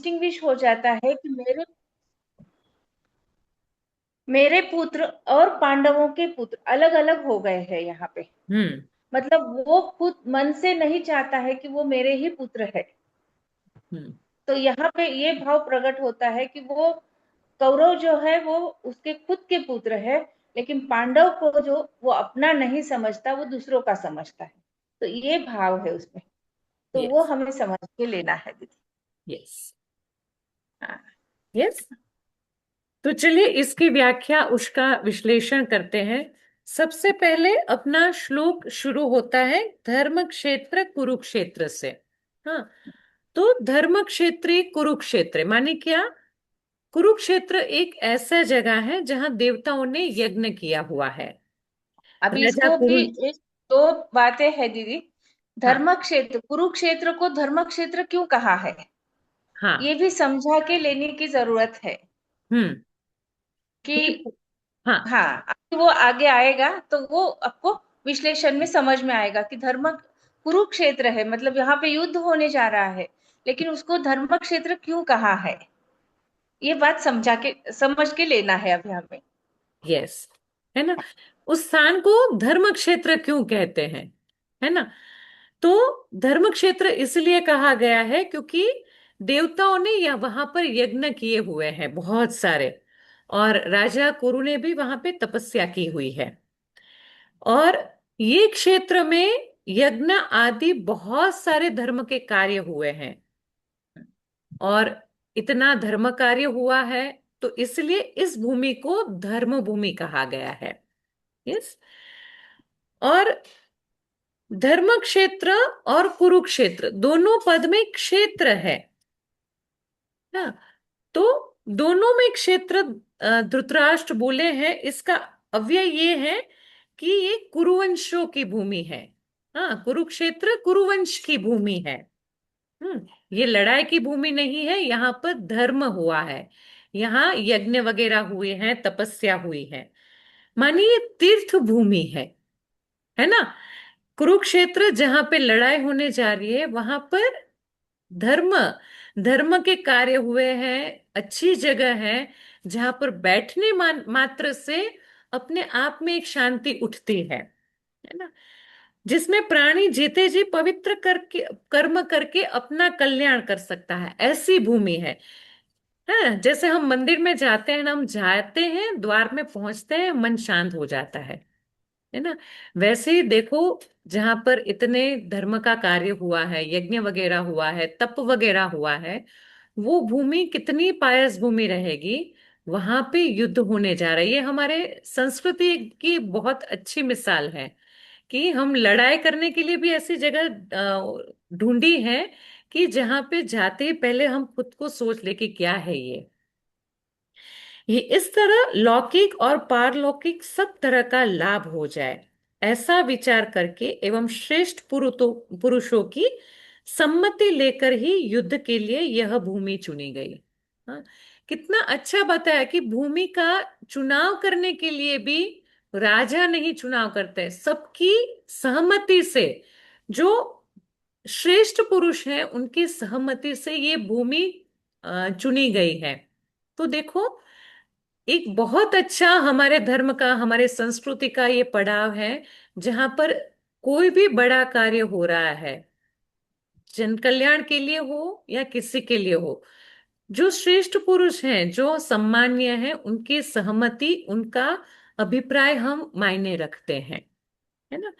Distinguish हो जाता है कि मेरे मेरे पुत्र और पांडवों के पुत्र अलग अलग हो गए हैं यहाँ पे। हम्म। मतलब वो खुद मन से नहीं चाहता है कि वो मेरे ही पुत्र है। हम्म। तो यहाँ पे ये भाव प्रकट होता है कि वो कौरव जो है वो उसके खुद के पुत्र है, लेकिन पांडव को जो वो अपना नहीं समझता, वो दूसरों का समझता है। तो ये भाव है उसमें। तो वो यस। हमें समझ के लेना है दीदी। यस। हाँ। यस। तो चलिए इसकी व्याख्या, उसका विश्लेषण करते हैं। सबसे पहले अपना श्लोक शुरू होता है धर्म क्षेत्र कुरुक्षेत्र से। हाँ, तो धर्म क्षेत्री कुरुक्षेत्र माने क्या? कुरुक्षेत्र एक ऐसा जगह है जहां देवताओं ने यज्ञ किया हुआ है। अब राजा इसको भी कुरु। एक दो बातें हैं दीदी। हाँ। धर्म क्षेत्र, कुरुक्षेत्र को धर्म क्षेत्र क्यों कहा है, हाँ। ये भी समझा के लेने की जरूरत है हम्म। कि हाँ। हाँ, अभी वो आगे आएगा तो वो आपको विश्लेषण में समझ में आएगा कि धर्म कुरुक्षेत्र है, मतलब यहाँ पे युद्ध होने जा रहा है, लेकिन उसको धर्म क्षेत्र क्यों कहा है, ये बात समझ के लेना है अभी हमें। यस। है ना? उस स्थान को धर्म क्षेत्र क्यों कहते हैं? है ना? तो धर्म क्षेत्र इसलिए कहा गया है क्योंकि देवताओं ने यह वहां पर यज्ञ किए हुए हैं बहुत सारे, और राजा कुरु ने भी वहां पे तपस्या की हुई है। और ये क्षेत्र में यज्ञ आदि बहुत सारे धर्म के कार्य हुए हैं, और इतना धर्म कार्य हुआ है, तो इसलिए इस भूमि को धर्म भूमि कहा गया है। यस। और धर्म क्षेत्र और कुरुक्षेत्र दोनों पद में क्षेत्र है ना? तो दोनों में क्षेत्र धृतराष्ट्र बोले हैं, इसका अव्यय ये है कि ये कुरुवंशों की भूमि है। हाँ, कुरुक्षेत्र कुरुवंश की भूमि है। ये लड़ाई की भूमि नहीं है, यहाँ पर धर्म हुआ है। यहाँ यज्ञ वगैरह हुए हैं, तपस्या हुई है। मानिए ये तीर्थ भूमि है ना? कुरुक्षेत्र जहां पे लड़ाई होने जा रही है, वहां पर धर्म धर्म के कार्य हुए हैं। अच्छी जगह है जहां पर बैठने मात्र से अपने आप में एक शांति उठती है ना? जिसमें प्राणी जीते जी पवित्र करके कर्म करके अपना कल्याण कर सकता है, ऐसी भूमि है। जैसे हम मंदिर में जाते हैं ना, हम जाते हैं, द्वार में पहुंचते हैं, मन शांत हो जाता है ना? वैसे ही देखो, जहां पर इतने धर्म का कार्य हुआ है, यज्ञ वगैरह हुआ है, तप वगैरह हुआ है, वो भूमि कितनी पायस भूमि रहेगी। वहां पे युद्ध होने जा रहा है। ये हमारे संस्कृति की बहुत अच्छी मिसाल है कि हम लड़ाई करने के लिए भी ऐसी जगह ढूंढी है कि जहां पे जाते ही पहले हम खुद को सोच ले कि क्या है ये इस तरह लौकिक और पारलौकिक सब तरह का लाभ हो जाए, ऐसा विचार करके एवं श्रेष्ठ पुरुषों की सम्मति लेकर ही युद्ध के लिए यह भूमि चुनी गई। हाँ, कितना अच्छा बताया कि भूमि का चुनाव करने के लिए भी राजा नहीं चुनाव करते, सबकी सहमति से, जो श्रेष्ठ पुरुष हैं उनकी सहमति से ये भूमि चुनी गई है। तो देखो, एक बहुत अच्छा हमारे धर्म का, हमारे संस्कृति का ये पड़ाव है, जहां पर कोई भी बड़ा कार्य हो रहा है, जन कल्याण के लिए हो या किसी के लिए हो, जो श्रेष्ठ पुरुष हैं, जो सम्मानीय हैं, उनकी सहमति, उनका अभिप्राय हम मायने रखते हैं, है ना?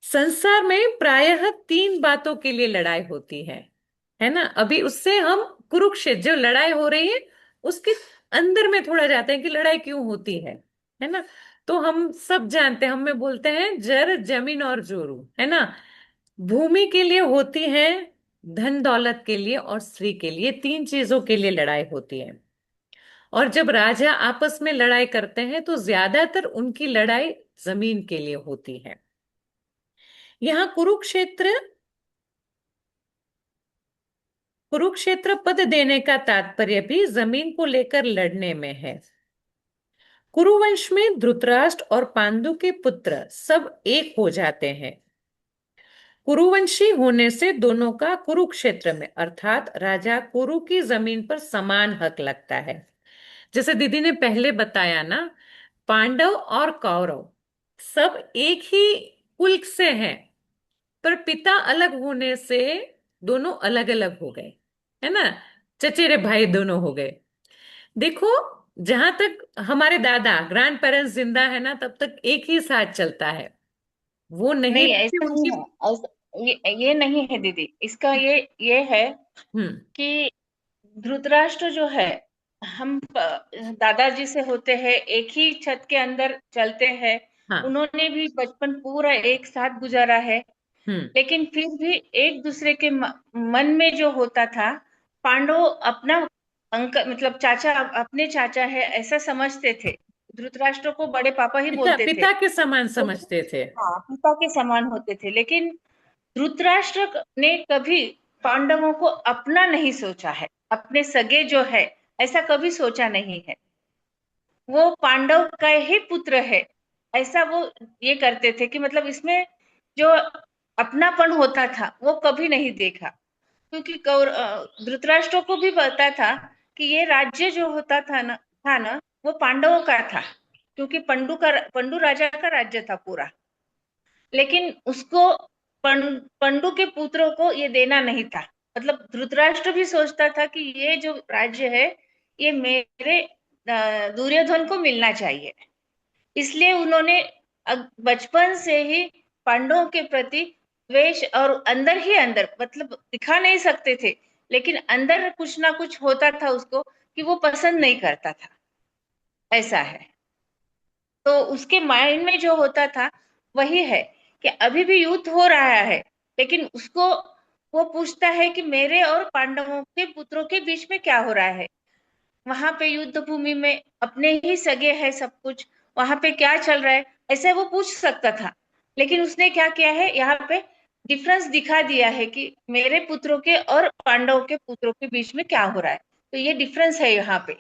संसार में प्रायः तीन बातों के लिए लड़ाई होती है ना? अभी उससे हम कुरुक्षेत्र जो लड़ाई हो रही है उसके अंदर में थोड़ा जाते हैं कि लड़ाई क्यों होती है ना? तो हम सब जानते हैं, हम में बोलते हैं जर जमीन और जोरू, है ना? भूमि के लिए होती है, धन दौलत के लिए और स्त्री के लिए, तीन चीजों के लिए लड़ाई होती है। और जब राजा आपस में लड़ाई करते हैं तो ज्यादातर उनकी लड़ाई जमीन के लिए होती है। यहाँ कुरुक्षेत्र पद देने का तात्पर्य भी जमीन को लेकर लड़ने में है। कुरुवंश में धृतराष्ट्र और पांडु के पुत्र सब एक हो जाते हैं। कुरुवंशी होने से दोनों का कुरुक्षेत्र में अर्थात राजा कुरु की जमीन पर समान हक लगता है। जैसे दीदी ने पहले बताया ना, पांडव और कौरव सब एक ही कुल से हैं, पर पिता अलग होने से दोनों अलग अलग हो गए, है ना। चचेरे भाई दोनों हो गए। देखो, जहां तक हमारे दादा ग्रैंड पेरेंट्स जिंदा है ना, तब तक एक ही साथ चलता है। वो नहीं नहीं, रहते ऐसा नहीं उनकी। है। ऐसा ये नहीं है दीदी। इसका ये है हम्म। कि धृतराष्ट्र जो है, हम दादाजी से होते हैं, एक ही छत के अंदर चलते हैं। हाँ। उन्होंने भी बचपन पूरा एक साथ गुजारा है। हम्म। लेकिन फिर भी एक दूसरे के मन में जो होता था, पांडव अपना मतलब चाचा, अपने चाचा है ऐसा समझते थे। धृतराष्ट्र को बड़े पापा ही पिता बोलते थे। पिता के समान लेकिन समझते थे। हाँ, पिता के समान होते थे। लेकिन धृतराष्ट्र ने कभी पांडवों को अपना नहीं सोचा है, अपने सगे जो है ऐसा कभी सोचा नहीं है। वो पांडव का ही पुत्र है, ऐसा वो ये करते थे कि मतलब इसमें जो अपनापन होता था वो कभी नहीं देखा। क्योंकि धृतराष्ट्र को भी पता था कि ये राज्य जो होता था ना, वो पांडवों का था। क्योंकि पंडु राजा का राज्य था पूरा। लेकिन उसको पंडु के पुत्रों को ये देना नहीं था। मतलब धृतराष्ट्र भी सोचता था कि ये जो राज्य है, ये मेरे दुर्योधन को मिलना चाहिए। इसलिए उन्होंने बचपन से ही पांडवों के प्रति द्वेष, और अंदर ही अंदर, मतलब दिखा नहीं सकते थे, लेकिन अंदर कुछ ना कुछ होता था उसको कि वो पसंद नहीं करता था। ऐसा है। तो उसके माइंड में जो होता था वही है कि अभी भी युद्ध हो रहा है, लेकिन उसको वो पूछता है कि मेरे और पांडवों के पुत्रों के बीच में क्या हो रहा है। वहां पे युद्ध भूमि में अपने ही सगे है सब कुछ, वहां पे क्या चल रहा है, ऐसे वो पूछ सकता था। लेकिन उसने क्या किया है, यहाँ पे डिफरेंस दिखा दिया है कि मेरे पुत्रों के और पांडवों के पुत्रों के बीच में क्या हो रहा है। तो ये डिफरेंस है यहाँ पे।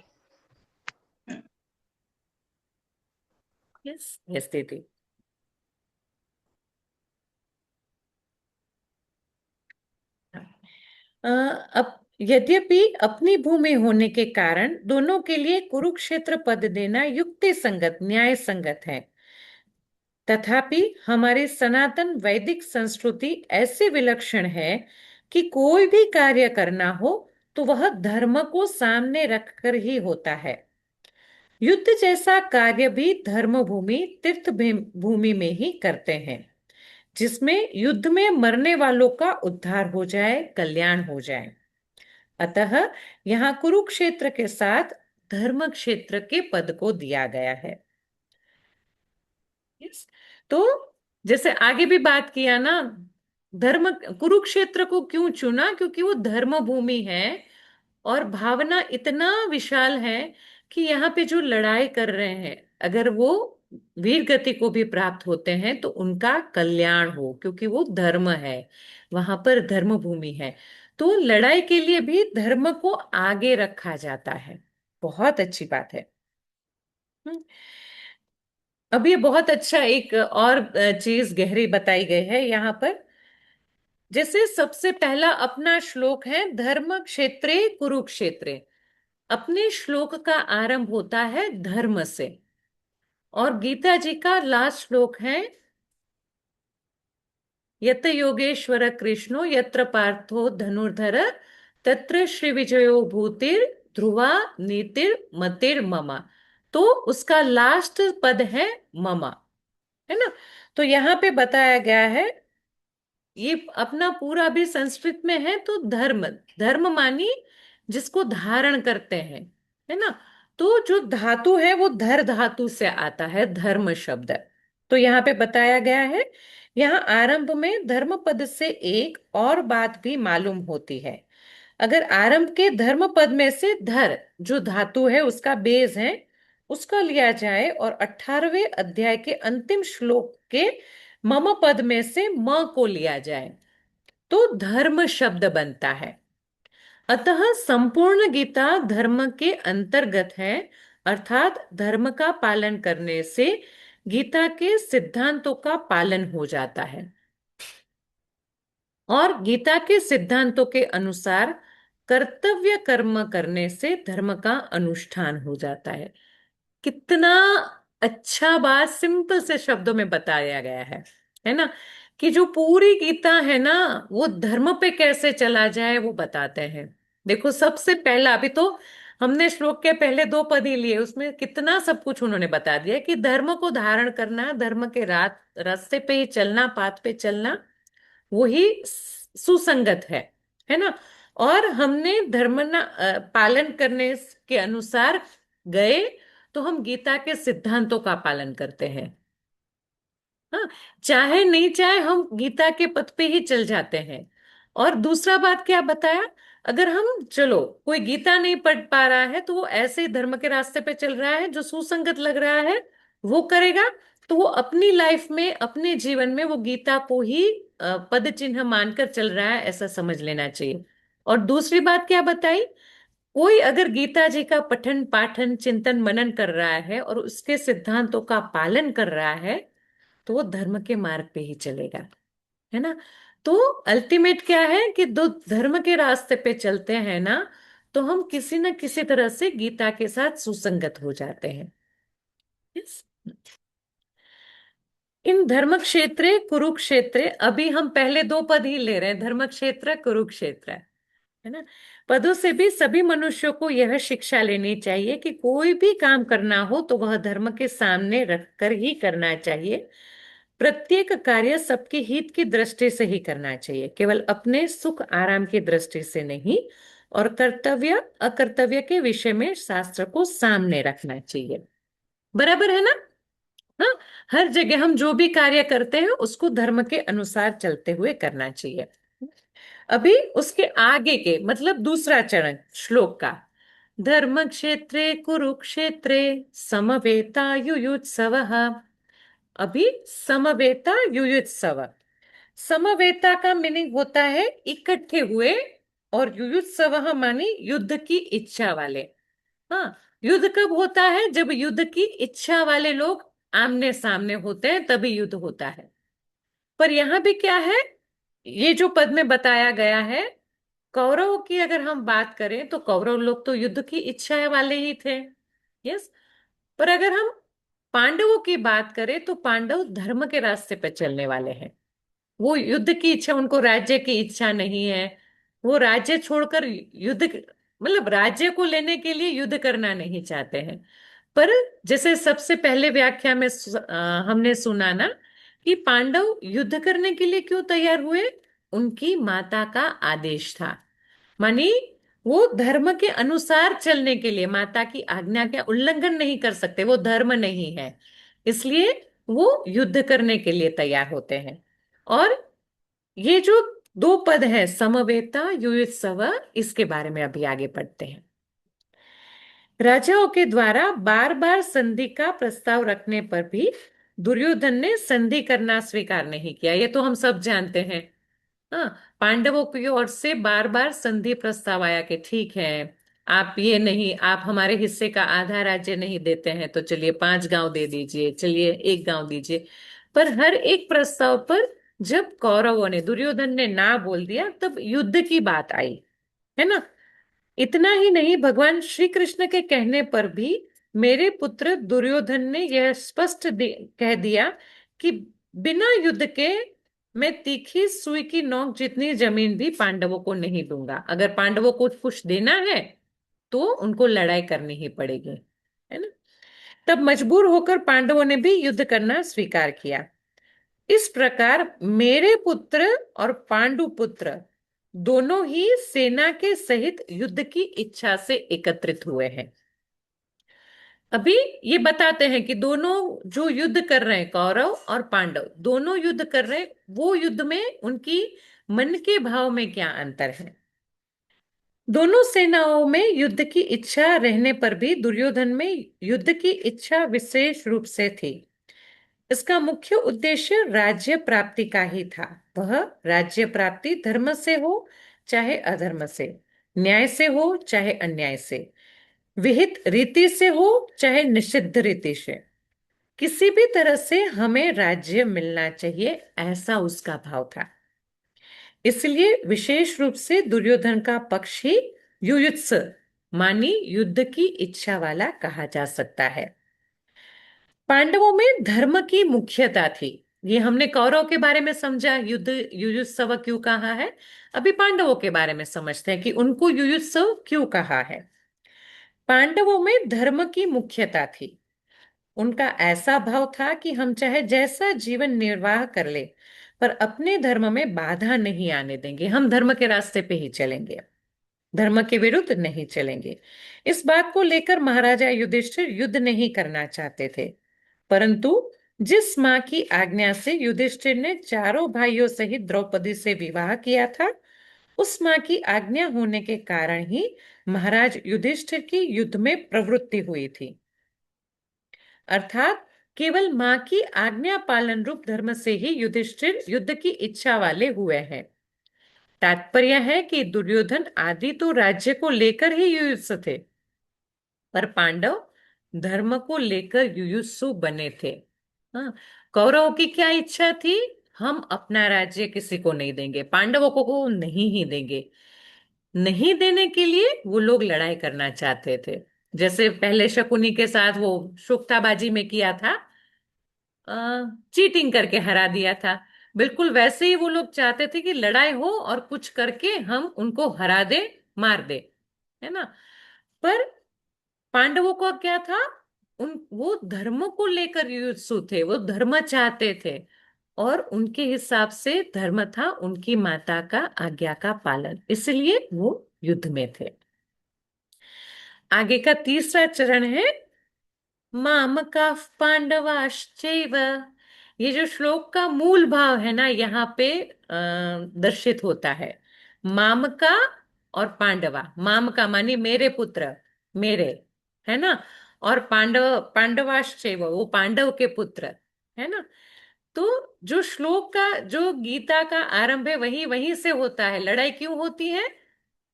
यस, यस दीदी। अब यद्यपि अपनी भूमि होने के कारण दोनों के लिए कुरुक्षेत्र पद देना युक्ति संगत, न्याय संगत है। तथापि हमारी सनातन वैदिक संस्कृति ऐसी विलक्षण है कि कोई भी कार्य करना हो तो वह धर्म को सामने रखकर ही होता है। युद्ध जैसा कार्य भी धर्म भूमि, तीर्थ भूमि में ही करते हैं, जिसमें युद्ध में मरने वालों का उद्धार हो जाए, कल्याण हो जाए। अतः यहाँ कुरुक्षेत्र के साथ धर्म क्षेत्र के पद को दिया गया है। Yes. तो जैसे आगे भी बात किया ना, धर्म कुरुक्षेत्र को क्यों चुना, क्योंकि वो धर्म भूमि है और भावना इतना विशाल है कि यहाँ पे जो लड़ाई कर रहे हैं, अगर वो वीर गति को भी प्राप्त होते हैं तो उनका कल्याण हो, क्योंकि वो धर्म है, वहां पर धर्म भूमि है। तो लड़ाई के लिए भी धर्म को आगे रखा जाता है। बहुत अच्छी बात है। हम्म। अब ये बहुत अच्छा एक और चीज गहरी बताई गई है यहाँ पर। जैसे सबसे पहला अपना श्लोक है, धर्म क्षेत्रे कुरुक्षेत्रे। अपने श्लोक का आरंभ होता है धर्म से। और गीता जी का लास्ट श्लोक है, यत योगेश्वर कृष्णो यत्र पार्थो धनुर्धर तत्र श्री विजयो भूतिर ध्रुवा नीतिर मतिर ममा। तो उसका लास्ट पद है ममा, है ना। तो यहाँ पे बताया गया है, ये अपना पूरा भी संस्कृत में है, तो धर्म, धर्म मानी जिसको धारण करते हैं, है ना। तो जो धातु है वो धर धातु से आता है, धर्म शब्द। तो यहाँ पे बताया गया है, यहाँ आरंभ में धर्म पद से एक और बात भी मालूम होती है। अगर आरंभ के धर्म पद में से धर जो धातु है उसका बेस है, उसका लिया जाए और 18वें अध्याय के अंतिम श्लोक के मम पद में से म को लिया जाए तो धर्म शब्द बनता है। अतः संपूर्ण गीता धर्म के अंतर्गत है, अर्थात धर्म का पालन करने से गीता के सिद्धांतों का पालन हो जाता है। और गीता के सिद्धांतों के अनुसार कर्तव्य कर्म करने से धर्म का अनुष्ठान हो जाता है। कितना अच्छा बात सिंपल से शब्दों में बताया गया है ना, कि जो पूरी गीता है ना, वो धर्म पे कैसे चला जाए वो बताते हैं। देखो, सबसे पहला अभी तो हमने श्लोक के पहले दो पद ही लिए, उसमें कितना सब कुछ उन्होंने बता दिया कि धर्म को धारण करना, धर्म के रास्ते पे ही चलना, पाथ पे चलना, वही सुसंगत है ना। और हमने धर्म ना पालन करने के अनुसार गए तो हम गीता के सिद्धांतों का पालन करते हैं। हाँ, चाहे नहीं चाहे हम गीता के पथ पे ही चल जाते हैं। और दूसरा बात क्या बताया, अगर हम चलो कोई गीता नहीं पढ़ पा रहा है तो वो ऐसे ही धर्म के रास्ते पे चल रहा है, जो सुसंगत लग रहा है वो करेगा, तो वो अपनी लाइफ में, अपने जीवन में वो गीता को ही पद चिन्ह मानकर चल रहा है, ऐसा समझ लेना चाहिए। और दूसरी बात क्या बताई, कोई अगर गीता जी का पठन पाठन चिंतन मनन कर रहा है और उसके सिद्धांतों का पालन कर रहा है, तो वो धर्म के मार्ग पे ही चलेगा, है ना। तो अल्टीमेट क्या है कि दो धर्म के रास्ते पे चलते हैं ना, तो हम किसी न किसी तरह से गीता के साथ सुसंगत हो जाते हैं। Yes? इन धर्म क्षेत्रे कुरुक्षेत्रे, अभी हम पहले दो पद ही ले रहे हैं, धर्म क्षेत्र कुरुक्षेत्र, है ना। पदों से भी सभी मनुष्यों को यह शिक्षा लेनी चाहिए कि कोई भी काम करना हो तो वह धर्म के सामने रखकर ही करना चाहिए। प्रत्येक कार्य सबके हित की दृष्टि से ही करना चाहिए, केवल अपने सुख आराम की दृष्टि से नहीं। और कर्तव्य अकर्तव्य के विषय में शास्त्र को सामने रखना चाहिए। बराबर है ना। हाँ, हर जगह हम जो भी कार्य करते हैं उसको धर्म के अनुसार चलते हुए करना चाहिए। अभी उसके आगे के मतलब दूसरा चरण श्लोक का, धर्म क्षेत्रे कुरुक्षेत्रे समवेतायुयुत्सवः। अभी समवेता युयुत्सव, समवेता का मीनिंग होता है इकट्ठे हुए, और युयुत्सव मानी युद्ध की इच्छा वाले। हाँ, युद्ध कब होता है, जब युद्ध की इच्छा वाले लोग आमने सामने होते हैं तभी युद्ध होता है। पर यहां भी क्या है, ये जो पद में बताया गया है, कौरवों की अगर हम बात करें तो कौरव लोग तो युद्ध की इच्छा वाले ही थे। यस। पर अगर हम पांडवों की बात करें तो पांडव धर्म के रास्ते पर चलने वाले हैं। वो युद्ध की इच्छा, उनको राज्य की इच्छा नहीं है। वो राज्य छोड़कर युद्ध, मतलब राज्य को लेने के लिए युद्ध करना नहीं चाहते हैं। पर जैसे सबसे पहले व्याख्या में हमने सुना ना कि पांडव युद्ध करने के लिए क्यों तैयार हुए, उनकी माता का आदेश था। मानी वो धर्म के अनुसार चलने के लिए, माता की आज्ञा का उल्लंघन नहीं कर सकते, वो धर्म नहीं है, इसलिए वो युद्ध करने के लिए तैयार होते हैं। और ये जो दो पद है समवेता युयुत्सव, इसके बारे में अभी आगे पढ़ते हैं। राजाओं के द्वारा बार बार संधि का प्रस्ताव रखने पर भी दुर्योधन ने संधि करना स्वीकार नहीं किया, ये तो हम सब जानते हैं। हाँ, पांडवों की ओर से बार बार संधि प्रस्ताव आया कि ठीक है, आप ये नहीं, आप हमारे हिस्से का आधा राज्य नहीं देते हैं तो चलिए 5 गांव दे दीजिए, चलिए 1 गांव दीजिए। पर हर एक प्रस्ताव पर जब कौरवों ने, दुर्योधन ने ना बोल दिया, तब युद्ध की बात आई, है ना। इतना ही नहीं, भगवान श्री कृष्ण के कहने पर भी मेरे पुत्र दुर्योधन ने यह स्पष्ट कह दिया कि बिना युद्ध के मैं तीखी सुई की नोक जितनी जमीन भी पांडवों को नहीं दूंगा। अगर पांडवों को कुछ देना है तो उनको लड़ाई करनी ही पड़ेगी, है ना। तब मजबूर होकर पांडवों ने भी युद्ध करना स्वीकार किया। इस प्रकार मेरे पुत्र और पांडु पुत्र दोनों ही सेना के सहित युद्ध की इच्छा से एकत्रित हुए हैं। अभी ये बताते हैं कि दोनों जो युद्ध कर रहे हैं, कौरव और पांडव दोनों युद्ध कर रहे हैं, वो युद्ध में उनकी मन के भाव में क्या अंतर है। दोनों सेनाओं में युद्ध की इच्छा रहने पर भी दुर्योधन में युद्ध की इच्छा विशेष रूप से थी। इसका मुख्य उद्देश्य राज्य प्राप्ति का ही था। वह राज्य प्राप्ति धर्म से हो चाहे अधर्म से, न्याय से हो चाहे अन्याय से, विहित रीति से हो चाहे निषिद्ध रीति से, किसी भी तरह से हमें राज्य मिलना चाहिए, ऐसा उसका भाव था। इसलिए विशेष रूप से दुर्योधन का पक्ष ही युयुत्स मानी युद्ध की इच्छा वाला कहा जा सकता है। पांडवों में धर्म की मुख्यता थी। ये हमने कौरव के बारे में समझा, युद्ध युयुत्सव क्यों कहा है। अभी पांडवों के बारे में समझते हैं कि उनको युयुत्सव क्यों कहा है। पांडवों में धर्म की मुख्यता थी। उनका ऐसा भाव था कि हम चाहे जैसा जीवन निर्वाह कर ले, पर अपने धर्म में बाधा नहीं आने देंगे। हम धर्म के रास्ते पे ही चलेंगे, धर्म के विरुद्ध नहीं चलेंगे। इस बात को लेकर महाराजा युधिष्ठिर युद्ध नहीं करना चाहते थे, परंतु जिस मां की आज्ञा से युधिष्ठिर ने चारों भाइयों सहित द्रौपदी से विवाह किया था, उस मां की आज्ञा होने के कारण ही महाराज युधिष्ठिर की युद्ध में प्रवृत्ति हुई थी। अर्थात केवल मां की आज्ञा पालन रूप धर्म से ही युधिष्ठिर युद्ध की इच्छा वाले हुए हैं। तात्पर्य है कि दुर्योधन आदि तो राज्य को लेकर ही युयुत्सु थे, पर पांडव धर्म को लेकर युयुत्सु बने थे। हाँ, कौरवों की क्या इच्छा थी? हम अपना राज्य किसी को नहीं देंगे, पांडवों को नहीं ही देंगे। नहीं देने के लिए वो लोग लड़ाई करना चाहते थे। जैसे पहले शकुनी के साथ वो शुकताबाजी में किया था, चीटिंग करके हरा दिया था। बिल्कुल वैसे ही वो लोग चाहते थे कि लड़ाई हो और कुछ करके हम उनको हरा दे, मार दे, है ना। पर पांडवों का क्या था? वो धर्म को लेकर युत्सु थे, वो धर्म चाहते थे, और उनके हिसाब से धर्म था उनकी माता का आज्ञा का पालन, इसलिए वो युद्ध में थे। आगे का तीसरा चरण है मामका पांडवाश्चैव। ये जो श्लोक का मूल भाव है ना, यहाँ पे दर्शित होता है। मामका और पांडवा, मामका मानी मेरे पुत्र, मेरे, है ना। और पांडवाश्चैव वो पांडव के पुत्र, है ना। तो जो श्लोक का, जो गीता का आरंभ है, वही वहीं से होता है। लड़ाई क्यों होती है?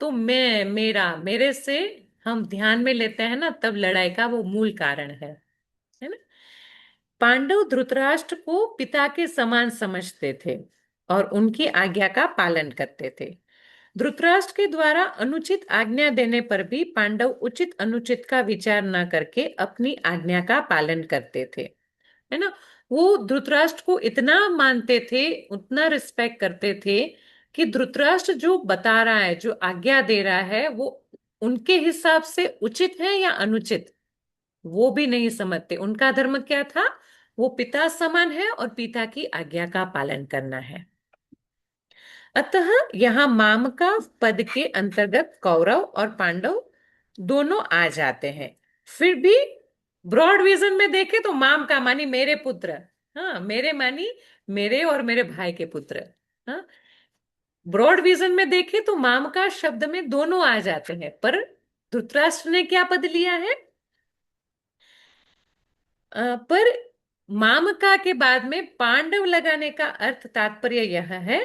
तो मैं, मेरा, मेरे से हम ध्यान में लेते हैं ना, तब लड़ाई का वो मूल कारण है ना। पांडव धृतराष्ट्र को पिता के समान समझते थे और उनकी आज्ञा का पालन करते थे। धृतराष्ट्र के द्वारा अनुचित आज्ञा देने पर भी पांडव उचित अनुचित का विचार न करके अपनी आज्ञा का पालन करते थे, है ना। वो धृतराष्ट्र को इतना मानते थे, उतना रिस्पेक्ट करते थे कि धृतराष्ट्र जो बता रहा है, जो आज्ञा दे रहा है, वो उनके हिसाब से उचित है या अनुचित, वो भी नहीं समझते। उनका धर्म क्या था? वो पिता समान है और पिता की आज्ञा का पालन करना है। अतः यहाँ माम का पद के अंतर्गत कौरव और पांडव दोनों आ जाते हैं। फिर भी ब्रॉड विजन में देखे तो माम का मानी मेरे पुत्र, हाँ, मेरे मानी मेरे और मेरे भाई के पुत्र। हाँ, ब्रॉड विजन में देखे तो माम का शब्द में दोनों आ जाते हैं, पर धृतराष्ट्र ने क्या पद लिया है? पर मामका के बाद में पांडव लगाने का अर्थ, तात्पर्य यह है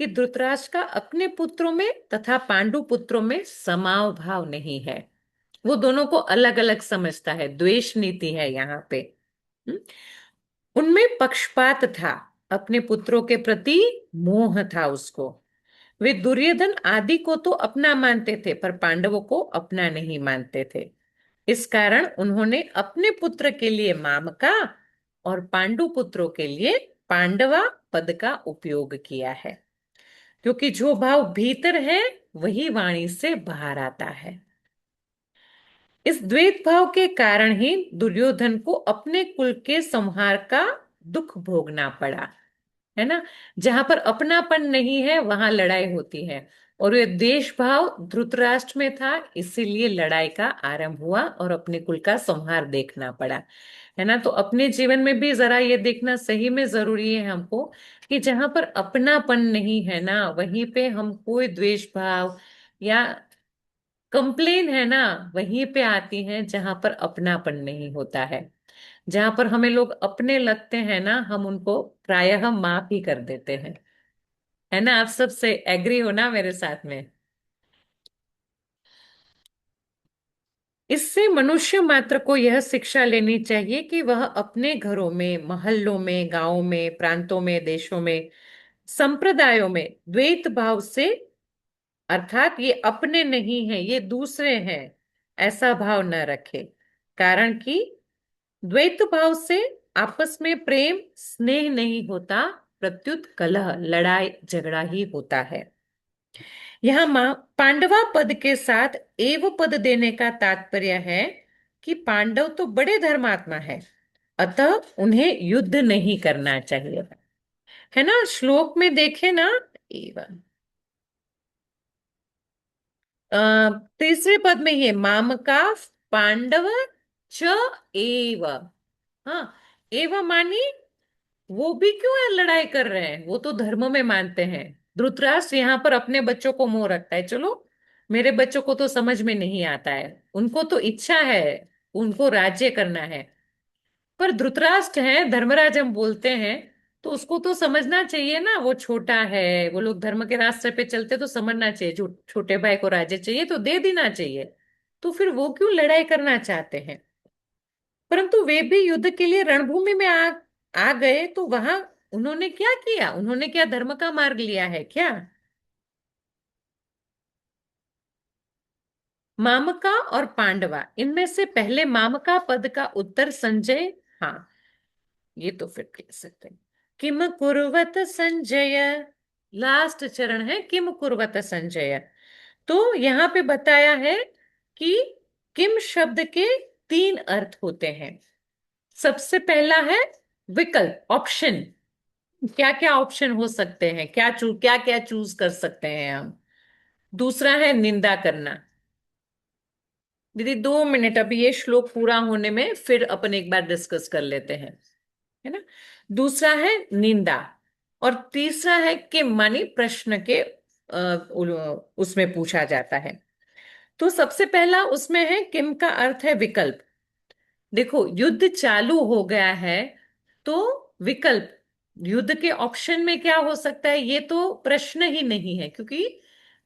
कि धृतराष्ट्र का अपने पुत्रों में तथा पांडु पुत्रों में समाव भाव नहीं है। वो दोनों को अलग अलग समझता है, द्वेष नीति है यहाँ पे। हम्म? उनमें पक्षपात था, अपने पुत्रों के प्रति मोह था उसको। वे दुर्योधन आदि को तो अपना मानते थे, पर पांडवों को अपना नहीं मानते थे। इस कारण उन्होंने अपने पुत्र के लिए मामका और पांडु पुत्रों के लिए पांडवा पद का उपयोग किया है, क्योंकि जो भाव भीतर है वही वाणी से बाहर आता है। इस द्वैत भाव के कारण ही दुर्योधन को अपने कुल के संहार का दुख भोगना पड़ा, है ना। जहां पर अपनापन नहीं है वहां लड़ाई होती है, और ये देश भाव धृतराष्ट्र में था, इसीलिए लड़ाई का आरंभ हुआ और अपने कुल का संहार देखना पड़ा, है ना। तो अपने जीवन में भी जरा ये देखना सही में जरूरी है हमको, कि जहां पर अपनापन नहीं है ना, वहीं पे हम कोई द्वेष भाव या कंप्लेन है ना, वहीं पे आती हैं जहां पर अपनापन नहीं होता है। जहां पर हमें लोग अपने लगते हैं ना, हम उनको प्रायः हम माफ ही कर देते हैं, है ना। आप सब से एग्री हो ना मेरे साथ में? इससे मनुष्य मात्र को यह शिक्षा लेनी चाहिए कि वह अपने घरों में, मोहल्लों में, गांवों में, प्रांतों में, देशों में संप्रदायों में द्वैत भाव से, अर्थात ये अपने नहीं हैं, ये दूसरे हैं, ऐसा भाव न रखे। कारण कि द्वैत भाव से आपस में प्रेम स्नेह नहीं होता, प्रत्युत कलह लड़ाई झगड़ा ही होता है। यहाँ मां पांडवा पद के साथ एव पद देने का तात्पर्य है कि पांडव तो बड़े धर्मात्मा है, अतः उन्हें युद्ध नहीं करना चाहिए। है ना, श्लोक में देखे ना, एव अ, तीसरे पद में ही है, मामका पांडव च एव। हाँ, एव मानी वो भी क्यों है लड़ाई कर रहे हैं, वो तो धर्म में मानते हैं। धृतराष्ट्र यहाँ पर अपने बच्चों को मोह रखता है, चलो मेरे बच्चों को तो समझ में नहीं आता है, उनको तो इच्छा है, उनको राज्य करना है। पर धृतराष्ट्र है, धर्मराज हम बोलते हैं, तो उसको तो समझना चाहिए ना, वो छोटा है, वो लोग धर्म के रास्ते पे चलते तो समझना चाहिए, जो छोटे भाई को राज्य चाहिए तो दे देना चाहिए। तो फिर वो क्यों लड़ाई करना चाहते हैं? परंतु वे भी युद्ध के लिए रणभूमि में आ गए, तो वहां उन्होंने क्या किया? उन्होंने क्या धर्म का मार्ग लिया है क्या? मामका और पांडवा, इनमें से पहले मामका पद का उत्तर संजय। हाँ, ये तो फिर कह सकते हैं, किम कुर्वत संजय। लास्ट चरण है किम कुर्वत संजय। तो यहाँ पे बताया है कि किम शब्द के तीन अर्थ होते हैं। सबसे पहला है विकल्प, ऑप्शन, क्या क्या ऑप्शन हो सकते हैं, क्या क्या चूज कर सकते हैं हम। दूसरा है निंदा करना। दीदी 2 मिनट, अभी ये श्लोक पूरा होने में फिर अपन एक बार डिस्कस कर लेते हैं, है ना। दूसरा है निंदा, और तीसरा है कि मानी प्रश्न के उसमें पूछा जाता है। तो सबसे पहला उसमें है किम का अर्थ है विकल्प। देखो युद्ध चालू हो गया है, तो विकल्प, युद्ध के ऑप्शन में क्या हो सकता है, ये तो प्रश्न ही नहीं है, क्योंकि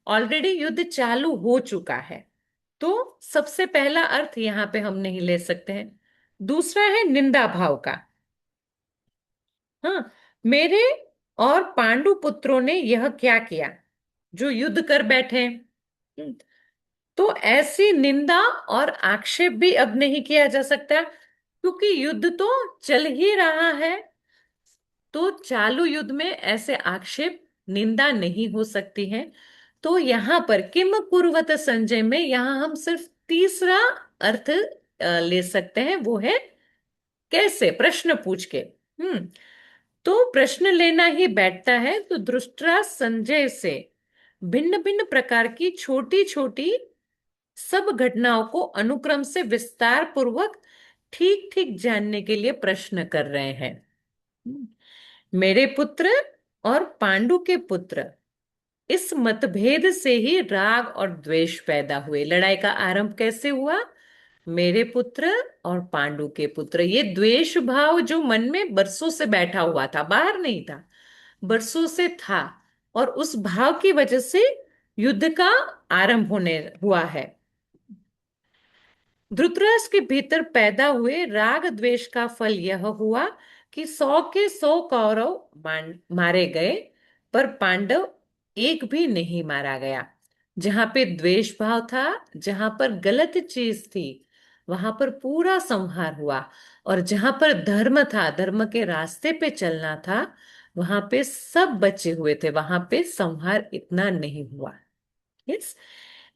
ऑलरेडी युद्ध चालू हो चुका है। तो सबसे पहला अर्थ यहां पे हम नहीं ले सकते हैं। दूसरा है निंदा भाव का। हाँ, मेरे और पांडु पुत्रों ने यह क्या किया, जो युद्ध कर बैठे। तो ऐसी निंदा और आक्षेप भी अब नहीं किया जा सकता, क्योंकि युद्ध तो चल ही रहा है। तो चालू युद्ध में ऐसे आक्षेप निंदा नहीं हो सकती है। तो यहां पर किम कुर्वत संजय में यहां हम सिर्फ तीसरा अर्थ ले सकते हैं, वो है कैसे, प्रश्न पूछ के। हम्म तो प्रश्न लेना ही बैठता है, तो धृतराष्ट्र संजय से भिन्न भिन्न प्रकार की छोटी छोटी सब घटनाओं को अनुक्रम से विस्तार पूर्वक ठीक ठीक जानने के लिए प्रश्न कर रहे हैं। मेरे पुत्र और पांडु के पुत्र, इस मतभेद से ही राग और द्वेष पैदा हुए। लड़ाई का आरंभ कैसे हुआ? मेरे पुत्र और पांडु के पुत्र, ये द्वेष भाव जो मन में बरसों से बैठा हुआ था, बाहर नहीं था, बरसों से था, और उस भाव की वजह से युद्ध का आरंभ होने हुआ है। धृतराष्ट्र के भीतर पैदा हुए राग द्वेष का फल यह हुआ कि 100 के 100 कौरव मारे गए, पर पांडव एक भी नहीं मारा गया। जहां पे द्वेष भाव था, जहां पर गलत चीज थी, वहां पर पूरा संहार हुआ। और जहां पर धर्म था, धर्म के रास्ते पे चलना था, वहां पे सब बचे हुए थे, वहां पे संहार इतना नहीं हुआ। यस,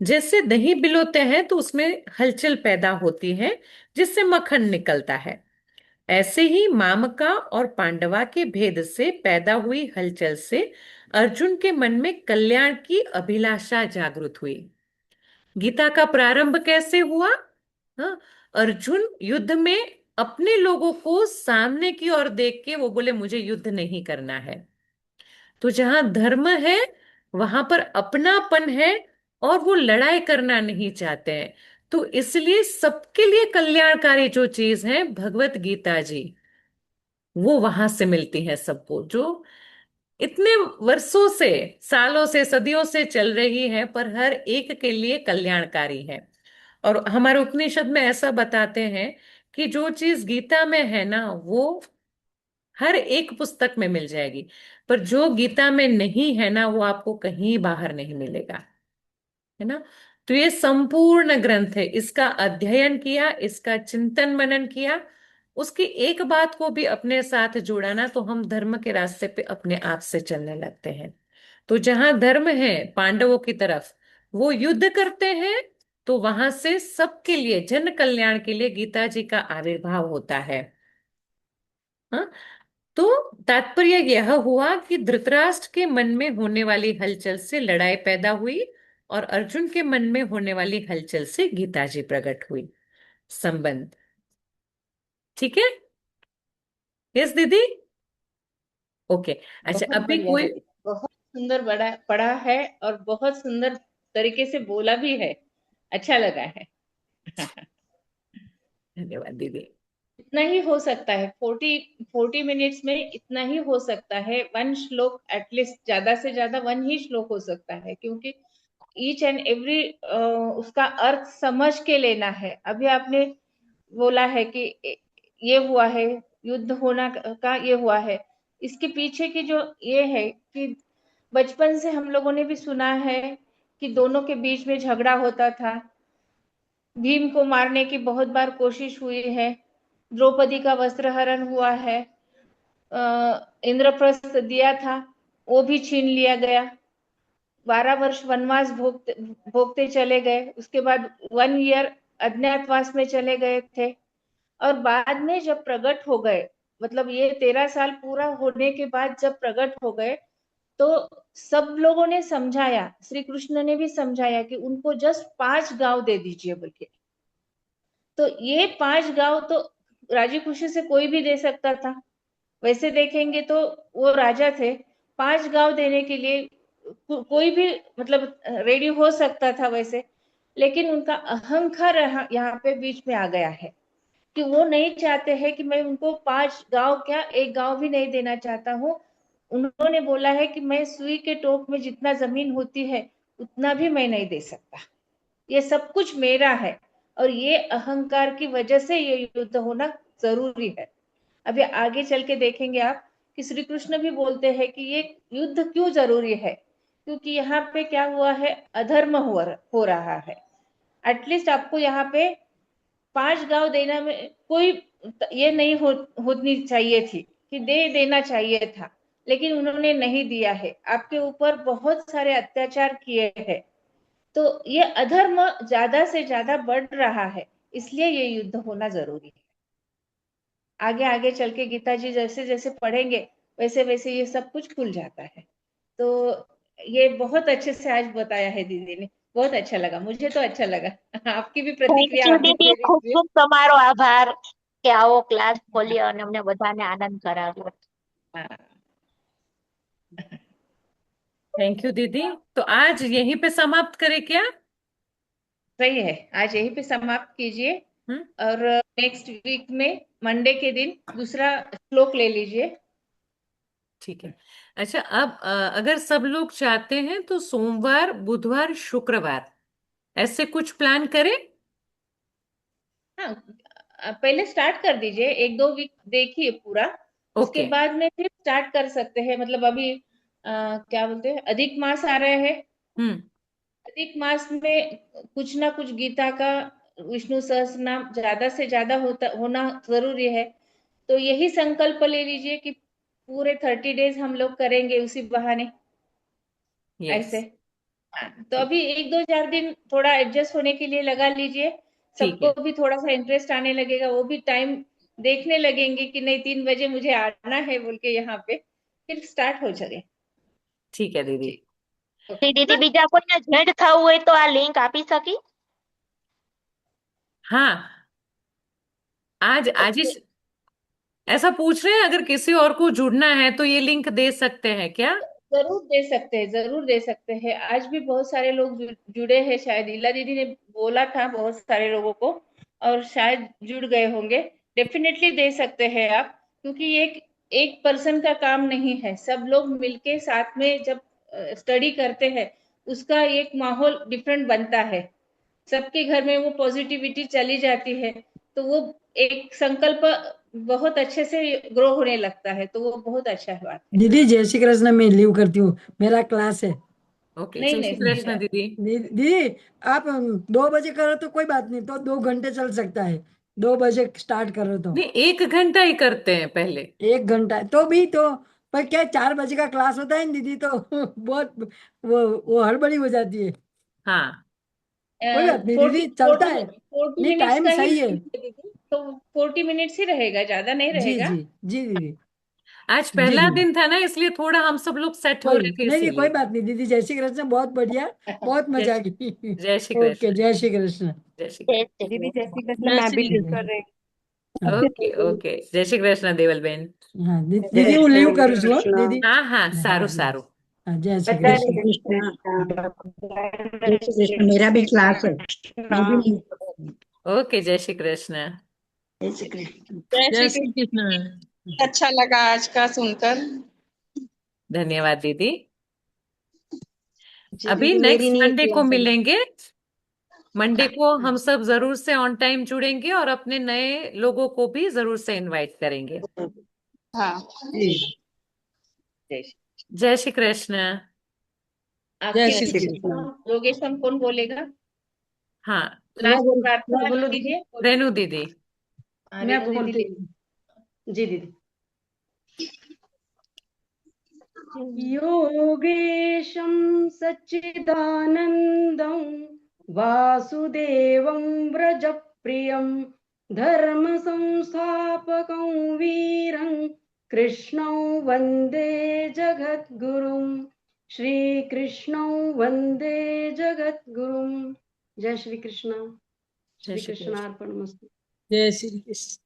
जैसे दही बिलोते हैं तो उसमें हलचल पैदा होती है, जिससे मक्खन निकलता है। ऐसे ही मामका और पांडवा के भेद से पैदा हुई हलचल से अर्जुन के मन में कल्याण की अभिलाषा जागृत हुई। गीता का प्रारंभ कैसे हुआ? हाँ, अर्जुन युद्ध में अपने लोगों को सामने की ओर देख के वो बोले मुझे युद्ध नहीं करना है। तो जहां धर्म है, वहां पर अपनापन है, और वो लड़ाई करना नहीं चाहते हैं। तो इसलिए सबके लिए कल्याणकारी जो चीज है भगवत गीता जी, वो वहां से मिलती है सबको, जो इतने वर्षों से, सालों से, सदियों से चल रही है, पर हर एक के लिए कल्याणकारी है। और हमारे उपनिषद में ऐसा बताते हैं कि जो चीज गीता में है ना, वो हर एक पुस्तक में मिल जाएगी। पर जो गीता में नहीं है ना, वो आपको कहीं बाहर नहीं मिलेगा, है ना। तो ये संपूर्ण ग्रंथ है, इसका अध्ययन किया, इसका चिंतन मनन किया, उसकी एक बात को भी अपने साथ जोड़ा ना, तो हम धर्म के रास्ते पे अपने आप से चलने लगते हैं। तो जहां धर्म है पांडवों की तरफ, वो युद्ध करते हैं, तो वहां से सबके लिए, जन कल्याण के लिए गीता जी का आविर्भाव होता है। हाँ। तो तात्पर्य यह हुआ कि धृतराष्ट्र के मन में होने वाली हलचल से लड़ाई पैदा हुई, और अर्जुन के मन में होने वाली हलचल से गीता जी प्रकट हुई। संबंध। ठीक है। यस दीदी। ओके। अच्छा, बहुत अभी बढ़िया कोई। दीदी, बहुत सुंदर बड़ा पढ़ा है, और बहुत सुंदर तरीके से बोला भी है, अच्छा लगा है। धन्यवाद दीदी। इतना ही हो सकता है, 40 मिनट्स में इतना ही हो सकता है, वन श्लोक एटलीस्ट, ज्यादा से ज्यादा वन ही श्लोक हो सकता है, क्योंकि ईच एंड एवरी उसका अर्थ समझ के लेना है। अभी आपने बोला है कि ये हुआ है, युद्ध होना का ये हुआ है, इसके पीछे की जो ये है कि बचपन से हम लोगों ने भी सुना है कि दोनों के बीच में झगड़ा होता था, भीम को मारने की बहुत बार कोशिश हुई है, द्रौपदी का वस्त्र हरण हुआ है, इंद्रप्रस्थ दिया था, वो भी छीन लिया गया, 12 वर्ष वनवास भोगते भोगते चले गए, उसके बाद 1 ईयर अज्ञातवास में चले गए थे, और बाद में जब प्रकट हो गए, मतलब ये 13 साल पूरा होने के बाद जब प्रकट हो गए, तो सब लोगों ने समझाया, श्री कृष्ण ने भी समझाया कि उनको जस्ट 5 गांव दे दीजिए बोल के। तो ये 5 गांव तो राजी खुशी से कोई भी दे सकता था, वैसे देखेंगे तो वो राजा थे, 5 गांव देने के लिए कोई भी मतलब रेडी हो सकता था वैसे, लेकिन उनका अहंकार यहाँ पे बीच में आ गया है, कि वो नहीं चाहते हैं कि मैं उनको 5 गांव क्या, एक गांव भी नहीं देना चाहता हूँ। उन्होंने बोला है कि मैं सुई के टोक में जितना जमीन होती है उतना भी मैं नहीं दे सकता, ये सब कुछ मेरा है, और ये अहंकार की वजह से ये युद्ध होना जरूरी है। अभी आगे चल के देखेंगे आप कि श्री कृष्ण भी बोलते हैं कि ये युद्ध क्यों जरूरी है, क्योंकि यहाँ पे क्या हुआ है, अधर्म हो रहा है। एटलीस्ट आपको यहाँ पे 5 गांव देना में कोई ये नहीं होनी चाहिए थी, कि दे देना चाहिए था, लेकिन उन्होंने नहीं दिया है, आपके ऊपर बहुत सारे अत्याचार किए हैं, तो ये अधर्म ज्यादा से ज्यादा बढ़ रहा है, इसलिए ये युद्ध होना जरूरी है। आगे आगे चल के गीता जी जैसे जैसे पढ़ेंगे, वैसे वैसे ये सब कुछ खुल जाता है। तो ये बहुत अच्छे से आज बताया है दीदी ने, बहुत अच्छा लगा, मुझे तो अच्छा लगा। आपकी भी થેન્ક प्रतिक्रिया યુ आप भी દીદી, दे ખૂબ दीजिए। ખૂબ તમારો આભાર કે આવો ક્લાસ ખોલ્યો અને અમને બધાને આનંદ કરાવ્યો। हाँ, थैंक यू दीदी। तो आज यहीं पे समाप्त करें क्या? सही है, आज यहीं पे समाप्त कीजिए, हम्म। और नेक्स्ट वीक में मंडे के दिन दूसरा श्लोक ले लीजिए। ठीक है। अच्छा, अब अगर सब लोग चाहते हैं तो सोमवार, बुधवार, शुक्रवार, ऐसे कुछ प्लान करें। हाँ, पहले स्टार्ट कर दीजिए, 1-2 वीक देखिए पूरा, उसके ओके। बाद में फिर स्टार्ट कर सकते हैं, मतलब अभी क्या बोलते हैं, अधिक मास आ रहे हैं, हम्म। अधिक मास में कुछ ना कुछ गीता का, विष्णु सहस्त्र नाम ज्यादा से ज्यादा होना जरूरी है। तो यही संकल्प ले लीजिए कि पूरे 30 डेज हम लोग करेंगे उसी बहाने, यस। ऐसे। तो ठीक। अभी 1-2-4 दिन थोड़ा एडजस्ट होने के लिए लगा लीजिए, ठीक सबको है। भी थोड़ा सा इंटरेस्ट आने लगेगा, वो भी टाइम देखने लगेंगे कि नहीं 3 बजे मुझे आना है बोल के यहाँ पे, फिर स्टार्ट हो जाए। ठीक है दीदी। जी, તે ओके દીદી हाँ। બીજા કોઈને જોઈન્ટ થવું હોય તો આ લિંક આપી શકી? हाँ, आज आज ही ओके, ऐसा पूछ रहे हैं, अगर किसी और को जुड़ना है तो ये लिंक दे सकते हैं क्या? जरूर दे सकते हैं, जरूर दे सकते हैं, आज भी बहुत सारे लोग जुड़े हैं, शायद इला दीदी ने बोला था बहुत सारे लोगों को, और शायद जुड़ गए होंगे। डेफिनेटली दे सकते हैं आप, क्योंकि ये एक एक पर्सन का काम नहीं है, सब लोग मिलके साथ में जब स्टडी करते हैं, उसका एक माहौल डिफरेंट बनता है, सबके घर में वो पॉजिटिविटी चली जाती है, तो वो एक संकल्प बहुत अच्छे से ग्रो होने लगता है, तो वो बहुत अच्छा बात है। दीदी जय श्री कृष्ण, मैं लीव करती हूँ, मेरा क्लास है। ओके, नहीं जय नहीं श्री सही कृष्ण बात। दीदी। दीदी आप 2 बजे करो तो कोई बात नहीं, तो 2 घंटे चल सकता है। 2 बजे स्टार्ट करो तो नहीं, 1 घंटा ही करते हैं पहले। 1 घंटा तो भी तो, पर क्या 4 बजे का क्लास होता है ना दीदी, तो बहुत वो हड़बड़ी हो जाती है। हाँ, कोई बात नहीं फोर्टी दीदी, चलता फोर्टी है। फोर्टी नहीं, मिनट्स टाइम का ही सही है। है दीदी, तो 40 मिनट्स ही रहेगा, ज्यादा नहीं जी रहेगा। जी। जी दीदी। आज जी पहला दीदी। दिन था ना, इसलिए थोड़ा हम सब लोग सेट हो कोई रहे थे नहीं नहीं, कोई इसीलिए। बात नहीं दीदी, जय श्री कृष्ण, बहुत बढ़िया, बहुत जय मजा आ गई। जय श्री ओके, कृष्ण। जय श्री कृष्ण। जय श्री जय कृष्ण। श्री दीदी जय कृष्ण। श्री कृष्ण, जय मैं भी श्री लीव कृष्ण। कर रही हाँ ओके ओके, जय श्री कृष्ण देवल बेन। हाँ, जय दीदी वो लीव श्री करूँ छो कृष्ण। दीदी। हाँ हाँ, हाँ सारू जी। सारू। हाँ, जय श्री जय कृष्ण। श्री कृष्ण। जय श्री कृष्ण, मेरा भी क्लास है, मैं भी लीव कर रही हूँ। ओके, जय श्री कृष्ण। जय श्री कृष्ण। जय जय श्री श्री कृष्ण। कृष्ण। अच्छा लगा आज का सुनकर। धन्यवाद दीदी। जी अभी दीदी, मेरी नेक्स्ट नहीं है मंडे को क्लास अभी। मिलेंगे। मंडे को हम सब जरूर से ऑन टाइम जुड़ेंगे और अपने नए लोगों को भी जरूर से इनवाइट करेंगे। हाँ, जी। जय श्री- जय श्री कृष्ण। जय आखिरी श्री जय श्री कृष्ण। योगेशन कौन बोलेगा? हाँ, लास्ट मैं प्रार्थना बोलूं दीदी? कीजिए। रेनू दीदी। मैं रेणु दीदी बोलती हूँ। जी दीदी। योगेशं सच्चिदानन्दं वासुदेवं व्रजप्रियं धर्मसंस्थापकं वीरं कृष्णं वन्दे जगद्गुरुं, श्रीकृष्णं वन्दे जगद्गुरुं। जय श्री कृष्ण। जय श्री श्री कृष्ण। कृष्णार्पणमस्तु। जय श्री कृष्ण।